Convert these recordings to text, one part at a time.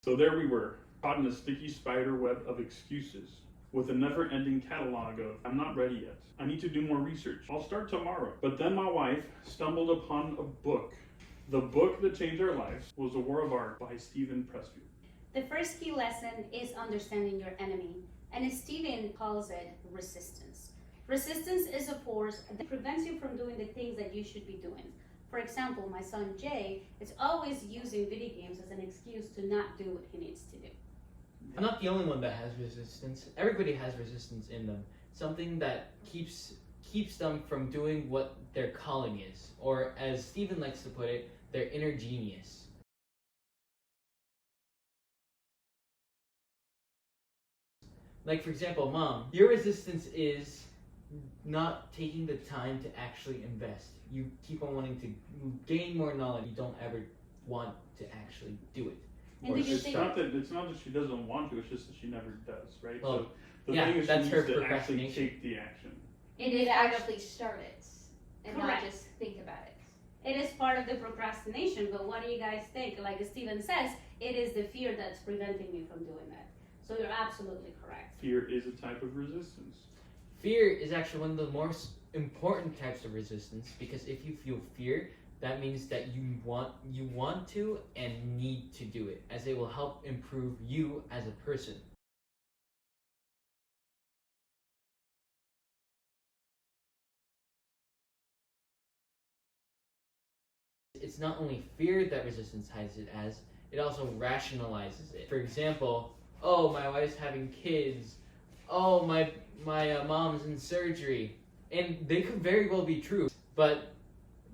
So there we were, caught in a sticky spider web of excuses, with a never-ending catalog of, I'm not ready yet, I need to do more research, I'll start tomorrow. But then my wife stumbled upon a book. The book that changed our lives was A War of Art by Pressfield. The first key lesson is understanding your enemy, and as Stephen calls it, resistance. Resistance is a force that prevents you from doing the things that you should be doing. For example, my son Jay is always using video games as an excuse to not do what he needs to do. I'm not the only one that has resistance. Everybody has resistance in them. Something that keeps them from doing what their calling is, or as Stephen likes to put it, their inner genius. Like, for example, Mom, your resistance is not taking the time to actually invest. You keep on wanting to gain more knowledge. You don't ever want to actually do it. And do you It's think not that she doesn't want to, it's just that she never does, right? Well, so the yeah, thing is that's she her needs to actually procrastination. take the action. You need to actually start it and Correct. not just think about it. it is part of the procrastination, but what do you guys think? Like Stephen says, it is the fear that's preventing me from doing that. So you're absolutely correct. Fear is a type of resistance. Fear is actually one of the most important types of resistance, because if you feel fear, that means that you want to and need to do it, as it will help improve you as a person. It's not only fear that resistance hides it as, it also rationalizes it. For example, oh, my wife's having kids. Oh, my mom's in surgery. And they could very well be true, but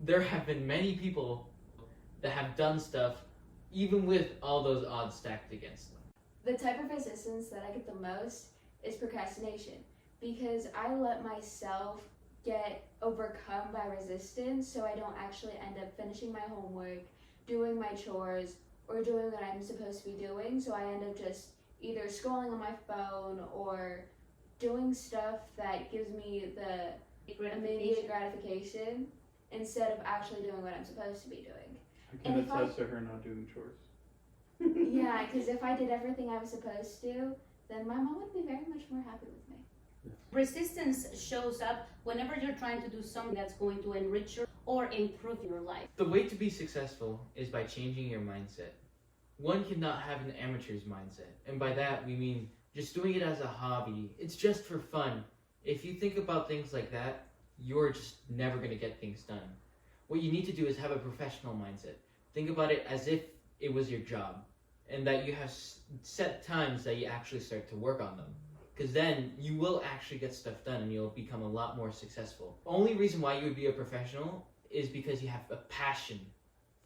there have been many people that have done stuff even with all those odds stacked against them. The type of resistance that I get the most is procrastination, because I let myself get overcome by resistance, so I don't actually end up finishing my homework, doing my chores, or doing what I'm supposed to be doing. So I end up just either scrolling on my phone or doing stuff that gives me the immediate gratification instead of actually doing what I'm supposed to be doing. I can And if attest to her not doing chores. Yeah, because if I did everything I was supposed to, then my mom would be very much more happy with me. Resistance shows up whenever you're trying to do something that's going to enrich your or improve your life. The way to be successful is by changing your mindset. One cannot have an amateur's mindset, and by that we mean just doing it as a hobby. It's just for fun. If you think about things like that, you're just never going to get things done. What you need to do is have a professional mindset. Think about it as if it was your job, and that you have set times that you actually start to work on them. Because then you will actually get stuff done and you'll become a lot more successful. Only reason why you would be a professional is because you have a passion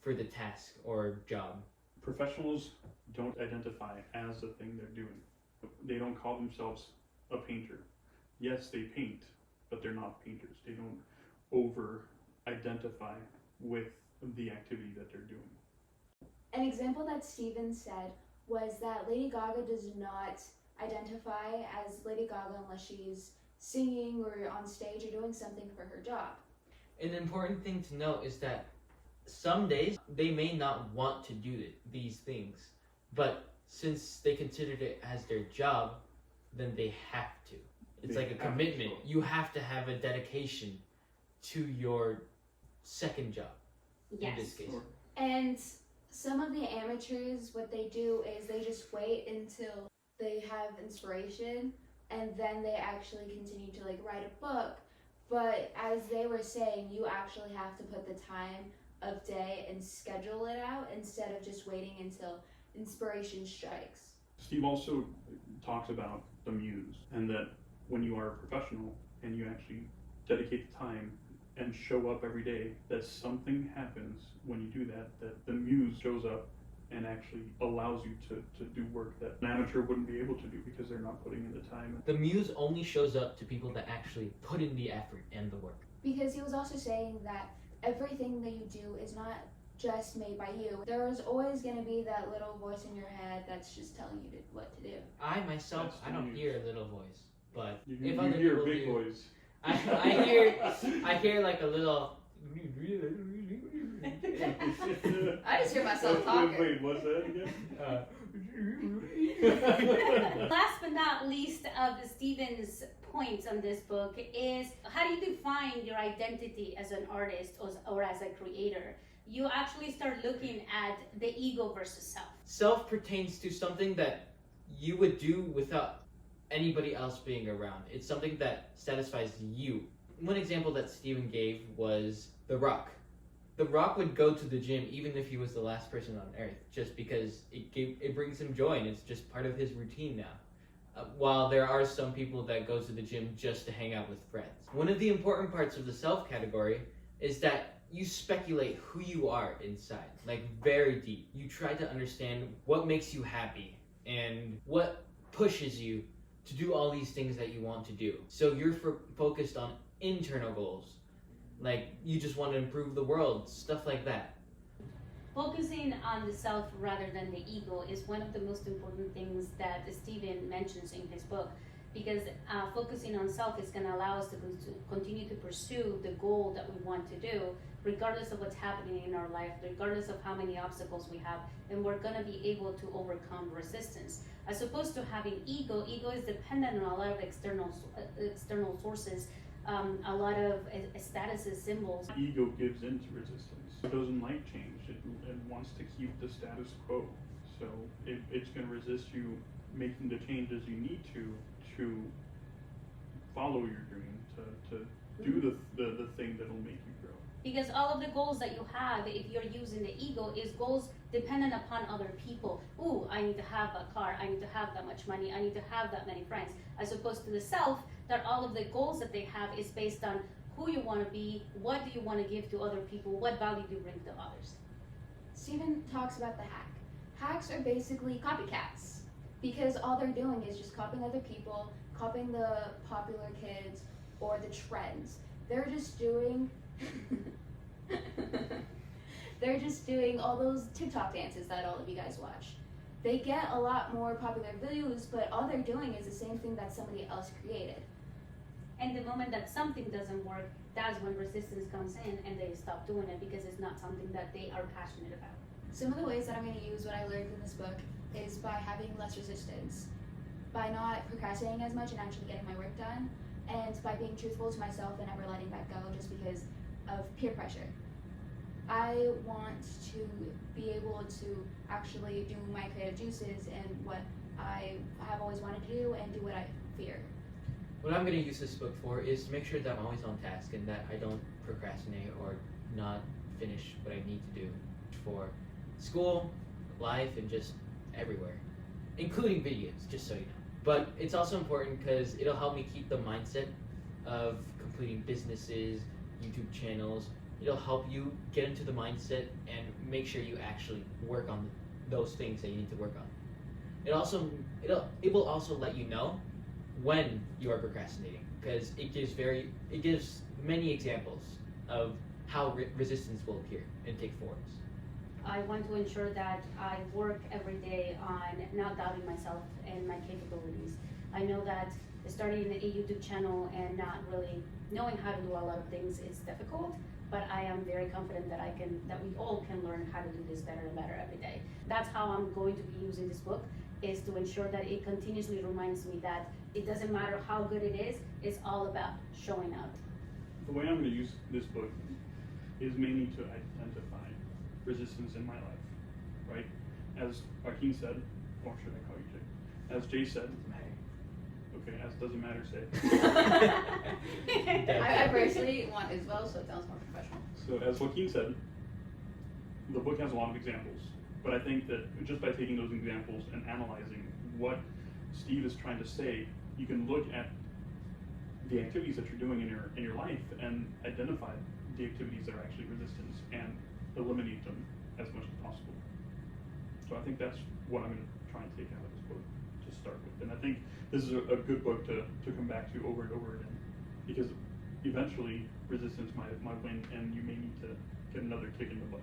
for the task or job. Professionals don't identify as the thing they're doing. They don't call themselves a painter. Yes, they paint, but they're not painters. They don't over-identify with the activity that they're doing. An example that Steven said was that Lady Gaga does not identify as Lady Gaga unless she's singing or on stage or doing something for her job. An important thing to note is that some days they may not want to do these things, but since they considered it as their job, then they have to. It's like a commitment. You have to have a dedication to your second job, in this case. Sure. And some of the amateurs, what they do is they just wait until they have inspiration and then they actually continue to write a book. But as they were saying, you actually have to put the time of day and schedule it out instead of just waiting until inspiration strikes. Steve also talks about the muse, and that when you are a professional and you actually dedicate the time and show up every day, that something happens when you do that, that the muse shows up and actually allows you to do work that an amateur wouldn't be able to do because they're not putting in the time. The muse only shows up to people that actually put in the effort and the work. Because he was also saying that everything that you do is not just made by you. There is always going to be that little voice in your head that's just telling you what to do. I myself, That's the I don't muse. hear a little voice, but You if other hear people big do, voice. I hear like a little. I just hear myself talking. Wait, what's that again? Last but not least of Stephen's points on this book is how do you define your identity as an artist or as a creator? You actually start looking at the ego versus self. Self pertains to something that you would do without anybody else being around. It's something that satisfies you. One example that Stephen gave was The Rock. The Rock would go to the gym even if he was the last person on earth, just because it brings him joy and it's just part of his routine now. While there are some people that go to the gym just to hang out with friends. One of the important parts of the self category is that you speculate who you are inside, like very deep. You try to understand what makes you happy and what pushes you to do all these things that you want to do. So you're focused on internal goals, like you just want to improve the world, stuff like that. Focusing on the self rather than the ego is one of the most important things that Stephen mentions in his book, because focusing on self is going to allow us to continue to pursue the goal that we want to do, regardless of what's happening in our life, regardless of how many obstacles we have, and we're going to be able to overcome resistance. As opposed to having ego is dependent on a lot of external sources, a lot of statuses, symbols. Ego gives into resistance. It doesn't like change. It wants to keep the status quo. So it's going to resist you making the changes you need to follow your dream, to do the thing that'll make you grow. Because all of the goals that you have, if you're using the ego, is goals dependent upon other people. Ooh, I need to have a car, I need to have that much money, I need to have that many friends. As opposed to the self, that all of the goals that they have is based on who you want to be, what do you want to give to other people, what value do you bring to others. Stephen talks about the hack. Hacks are basically copycats because all they're doing is just copying other people, copying the popular kids or the trends. They're just doing all those TikTok dances that all of you guys watch. They get a lot more popular views, but all they're doing is the same thing that somebody else created. And the moment that something doesn't work, that's when resistance comes in and they stop doing it because it's not something that they are passionate about. Some of the ways that I'm going to use what I learned in this book is by having less resistance, by not procrastinating as much and actually getting my work done, and by being truthful to myself and never letting that go just because of peer pressure. I want to be able to actually do my creative juices and what I have always wanted to do and do what I fear. What I'm going to use this book for is to make sure that I'm always on task and that I don't procrastinate or not finish what I need to do for school, life, and just everywhere, including videos, just so you know. But it's also important because it'll help me keep the mindset of completing businesses, YouTube channels. It'll help you get into the mindset and make sure you actually work on those things that you need to work on. It will also let you know when you are procrastinating, because it gives many examples of how resistance will appear and take forms. I want to ensure that I work every day on not doubting myself and my capabilities. I know that starting a YouTube channel and not really knowing how to do a lot of things is difficult, but I am very confident that we all can learn how to do this better and better every day. That's how I'm going to be using this book, is to ensure that it continuously reminds me that it doesn't matter how good it is, it's all about showing up. The way I'm going to use this book is mainly to identify resistance in my life, right? As Joaquin said, or should I call you Jay? As Jay said, okay, as doesn't matter, say. I personally want Isabel, so it sounds more professional. So as Joaquin said, the book has a lot of examples, but I think that just by taking those examples and analyzing what Steve is trying to say, you can look at the activities that you're doing in your life and identify the activities that are actually resistance and eliminate them as much as possible. So I think that's what I'm going to try and take out of this book to start with. And I think this is a good book to come back to over and over again, because eventually resistance might win and you may need to get another kick in the butt.